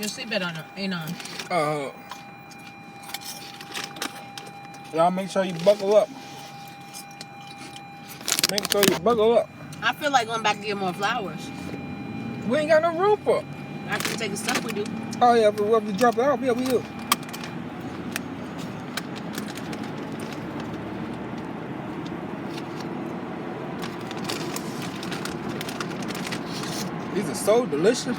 Your seatbelt on, ain't on. Y'all make sure you buckle up. Make sure you buckle up. I feel like going back to get more flowers. We ain't got no room for it. After taking stuff we do. Oh yeah, but if we drop it off, yeah, we do. These are so delicious.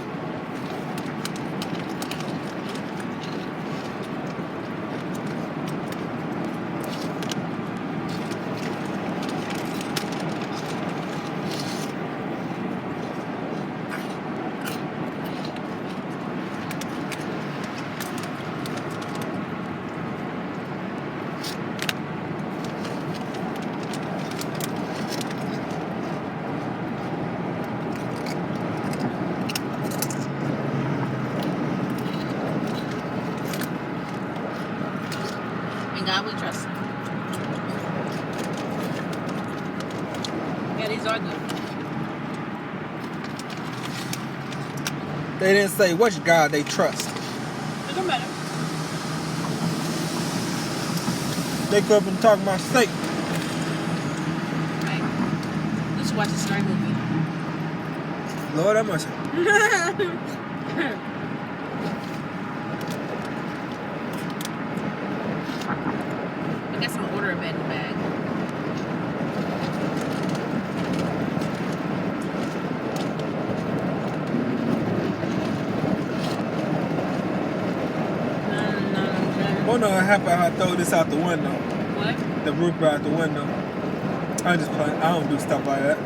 In God we trust. Yeah, these are good. They didn't say which God they trust. It don't matter. They could have been talking about steak. Right. Let's watch a scary movie. Lord have mercy. I guess I'm gonna order a bed in the bag. Wonder what happened if I throw this out the window. What? The roof out the window. I just play. I don't do stuff like that.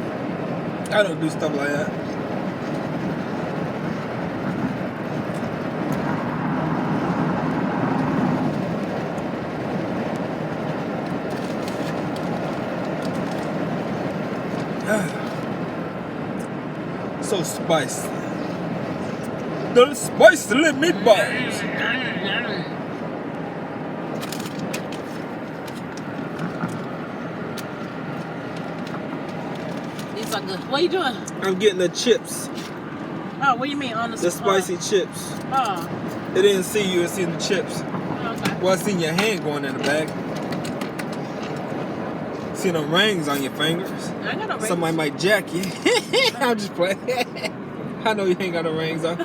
I don't do stuff like that. So spicy. The spicy meatballs. These are good. What are you doing? I'm getting the chips. Oh, what do you mean on The spicy chips. Oh. It didn't see you, it seen the chips. Okay. Well, I seen your hand going in the bag. See them rings on your fingers. I ain't got no rings. Somebody might jack you. I'm just playing. I know you ain't got no rings on.